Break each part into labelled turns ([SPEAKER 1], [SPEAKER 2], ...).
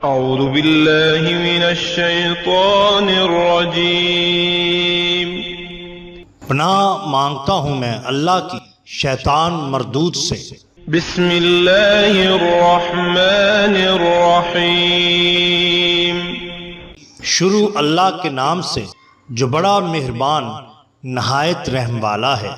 [SPEAKER 1] اعوذ باللہ من الشیطان الرجیم۔
[SPEAKER 2] پناہ مانگتا ہوں میں اللہ کی شیطان مردود سے۔
[SPEAKER 1] بسم اللہ الرحمن الرحیم۔
[SPEAKER 2] شروع اللہ کے نام سے جو بڑا مہربان نہایت رحم والا ہے۔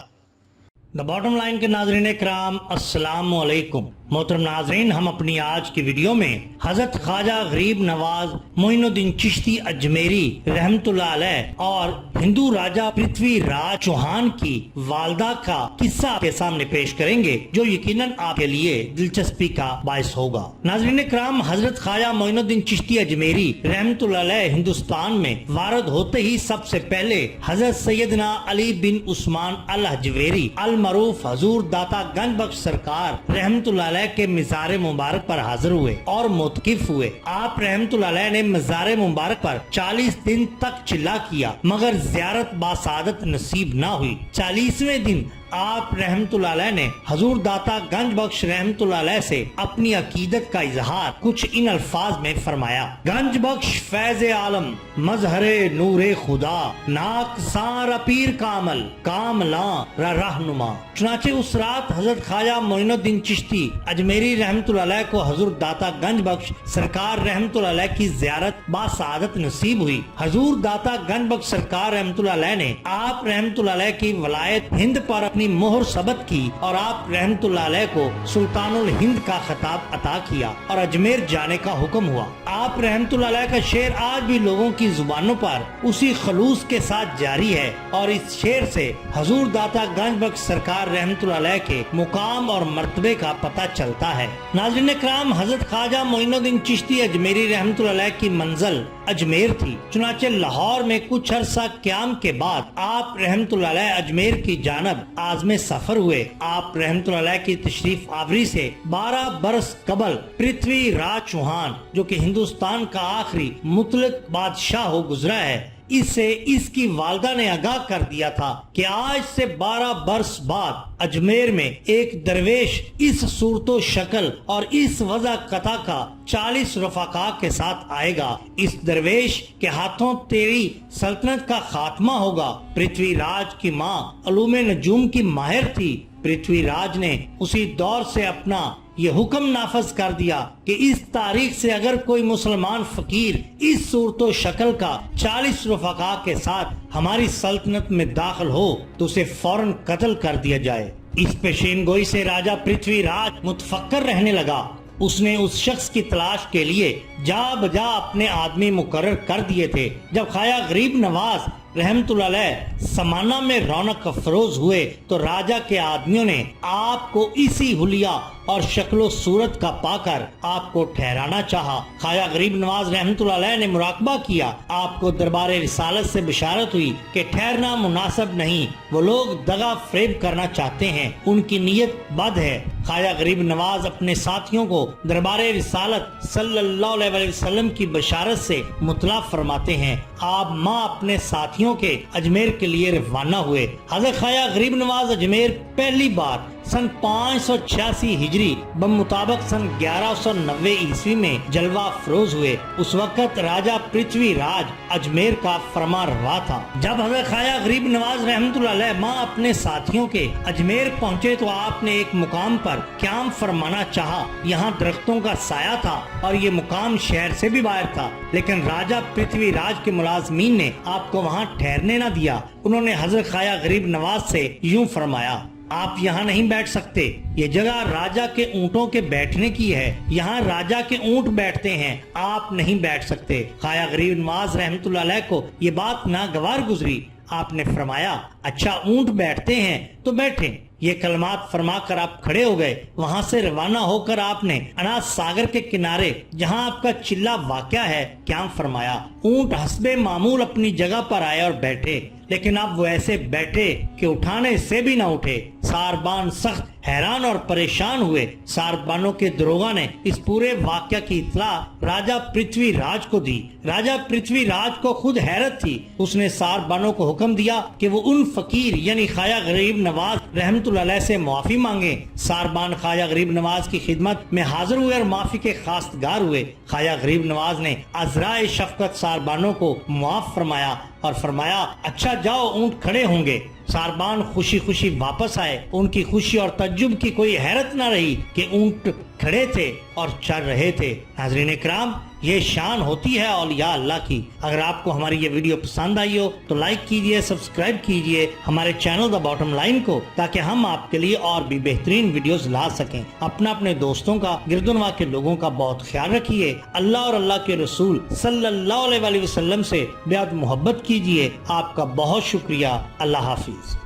[SPEAKER 2] دا باٹم لائن کے ناظرین اکرام، السلام علیکم۔ محترم ناظرین، ہم اپنی آج کی ویڈیو میں حضرت خواجہ غریب نواز معین الدین چشتی اجمیری رحمت اللہ علیہ اور ہندو راجہ پرتھوی راج چوہان کی والدہ کا قصہ کے سامنے پیش کریں گے، جو یقیناً آپ کے لیے دلچسپی کا باعث ہوگا۔ ناظرین اکرام، حضرت خواجہ معین الدین چشتی اجمیری رحمت اللہ علیہ ہندوستان میں وارد ہوتے ہی سب سے پہلے حضرت سیدنا علی بن عثمان الحجویری المعروف حضور داتا گنج بخش سرکار رحمت اللہ علیہ کے مزار مبارک پر حاضر ہوئے اور معتکف ہوئے۔ آپ رحمت اللہ علیہ نے مزار مبارک پر 40 دن تک چلا کیا، مگر زیارت باسعادت نصیب نہ ہوئی۔ 40ویں دن آپ رحمت اللہ علیہ نے حضور داتا گنج بخش رحمت اللہ علیہ سے اپنی عقیدت کا اظہار کچھ ان الفاظ میں فرمایا: گنج بخش فیض عالم، مظہر نور خدا، ناک سار پیر کامل، کاملاں رہنما۔ چنانچہ اس رات حضرت خواجہ معین الدین چشتی اجمیری رحمت اللہ علیہ کو حضور داتا گنج بخش سرکار رحمت اللہ علیہ کی زیارت باسعادت نصیب ہوئی۔ حضور داتا گنج بخش سرکار رحمت اللہ علیہ نے آپ رحمت اللہ علیہ کی ولایت ہند پر اپنی مہر ثبت کی اور آپ رحمت اللہ علیہ کو سلطان الہند کا خطاب عطا کیا اور اجمیر جانے کا حکم ہوا۔ آپ رحمت اللہ علیہ کا شعر آج بھی لوگوں کی زبانوں پر اسی خلوص کے ساتھ جاری ہے، اور اس شعر سے حضور داتا گنج بخش سرکار رحمت اللہ علیہ کے مقام اور مرتبے کا پتہ چلتا ہے۔ ناظرین اکرام، حضرت خواجہ معین الدین چشتی اجمیری رحمت اللہ علیہ کی منزل اجمیر تھی۔ چنانچہ لاہور میں کچھ عرصہ قیام کے بعد آپ رحمت اللہ علیہ اجمیر کی جانب عازم سفر ہوئے۔ آپ رحمت اللہ علیہ کی تشریف آوری سے 12 برس قبل پرتھوی راج چوہان، جو کہ ہندوستان کا آخری مطلق بادشاہ ہو گزرا ہے، اسے اس کی والدہ نے آگاہ کر دیا تھا کہ آج سے 12 برس بعد اجمیر میں ایک درویش اس صورت و شکل اور اس وضع قطع کا 40 رفقا کے ساتھ آئے گا۔ اس درویش کے ہاتھوں تیری سلطنت کا خاتمہ ہوگا۔ پرتھوی راج کی ماں علوم نجوم کی ماہر تھی۔ پرتھوی راج نے اسی دور سے اپنا یہ حکم نافذ کر دیا کہ اس تاریخ سے اگر کوئی مسلمان فقیر اس صورت و شکل کا 40 رفقا کے ساتھ ہماری سلطنت میں داخل ہو تو اسے فوراً قتل کر دیا جائے۔ اس پیشین گوئی سے راجہ پرتھوی راج متفکر رہنے لگا۔ اس نے اس شخص کی تلاش کے لیے جا بجا اپنے آدمی مقرر کر دیے تھے۔ جب خواجہ غریب نواز رحمت اللہ علیہ سمانہ میں رونق افروز ہوئے تو راجہ کے آدمیوں نے آپ کو اسی حلیہ اور شکل و صورت کا پا کر آپ کو ٹھہرانا چاہا۔ خواجہ غریب نواز رحمت اللہ علیہ نے مراقبہ کیا۔ آپ کو دربار رسالت سے بشارت ہوئی کہ ٹھہرنا مناسب نہیں، وہ لوگ دغا فریب کرنا چاہتے ہیں، ان کی نیت بد ہے۔ خواجہ غریب نواز اپنے ساتھیوں کو دربار رسالت صلی اللہ علیہ وسلم کی بشارت سے مطلع فرماتے ہیں۔ آپ ماں اپنے ساتھیوں کے اجمیر کے لیے روانہ ہوئے۔ حضرت خواجہ غریب نواز اجمیر پہلی بار سن 586 ہجری بمطابق سن 1190 عیسوی میں جلوہ افروز ہوئے۔ اس وقت راجہ پرتھوی راج اجمیر کا فرما روا تھا۔ جب حضرت خواجہ غریب نواز رحمت اللہ علیہ ماں اپنے ساتھیوں کے اجمیر پہنچے تو آپ نے ایک مقام پر قیام فرمانا چاہا۔ یہاں درختوں کا سایہ تھا اور یہ مقام شہر سے بھی باہر تھا، لیکن راجہ پرتھوی راج کے ملازمین نے آپ کو وہاں ٹھہرنے نہ دیا۔ انہوں نے حضرت خواجہ غریب نواز سے یوں فرمایا: آپ یہاں نہیں بیٹھ سکتے، یہ جگہ راجہ کے اونٹوں کے بیٹھنے کی ہے، یہاں راجہ کے اونٹ بیٹھتے ہیں، آپ نہیں بیٹھ سکتے۔ خواجہ غریب نواز رحمت اللہ علیہ کو یہ بات ناگوار گزری۔ آپ نے فرمایا: اچھا اونٹ بیٹھتے ہیں تو بیٹھیں۔ یہ کلمات فرما کر آپ کھڑے ہو گئے۔ وہاں سے روانہ ہو کر آپ نے اناس ساگر کے کنارے جہاں آپ کا چلہ واقع ہے قیام فرمایا۔ اونٹ حسب معمول اپنی جگہ پر آئے اور بیٹھے، لیکن اب وہ ایسے بیٹھے کہ اٹھانے سے بھی نہ اٹھے۔ ساربان سخت حیران اور پریشان ہوئے۔ ساربانوں کے دروغہ نے اس پورے واقعہ کی اطلاع راجہ پرتھوی راج کو دی۔ راجہ پرتھوی راج کو خود حیرت تھی۔ اس نے ساربانوں کو حکم دیا کہ وہ ان فقیر یعنی خواجہ غریب نواز رحمت اللہ علیہ سے معافی مانگے۔ ساربان خواجہ غریب نواز کی خدمت میں حاضر ہوئے اور معافی کے خواستگار ہوئے۔ خواجہ غریب نواز نے عذرائے شفقت ساربانوں کو معاف فرمایا اور فرمایا اچھا جاؤ، اونٹ کھڑے ہوں گے۔ ساربان خوشی خوشی واپس آئے۔ ان کی خوشی اور تعجب کی کوئی حیرت نہ رہی کہ اونٹ کھڑے تھے اور چل رہے تھے۔ ناظرین اکرام، یہ شان ہوتی ہے اولیاء اللہ کی۔ اگر آپ کو ہماری یہ ویڈیو پسند آئی ہو تو لائک کیجئے، سبسکرائب کیجئے ہمارے چینل دا باٹم لائن کو، تاکہ ہم آپ کے لیے اور بھی بہترین ویڈیوز لا سکیں۔ اپنے دوستوں کا، گرد و نواح کے لوگوں کا بہت خیال رکھیے۔ اللہ اور اللہ کے رسول صلی اللہ علیہ وسلم سے بے حد محبت کیجئے۔ آپ کا بہت شکریہ۔ اللہ حافظ۔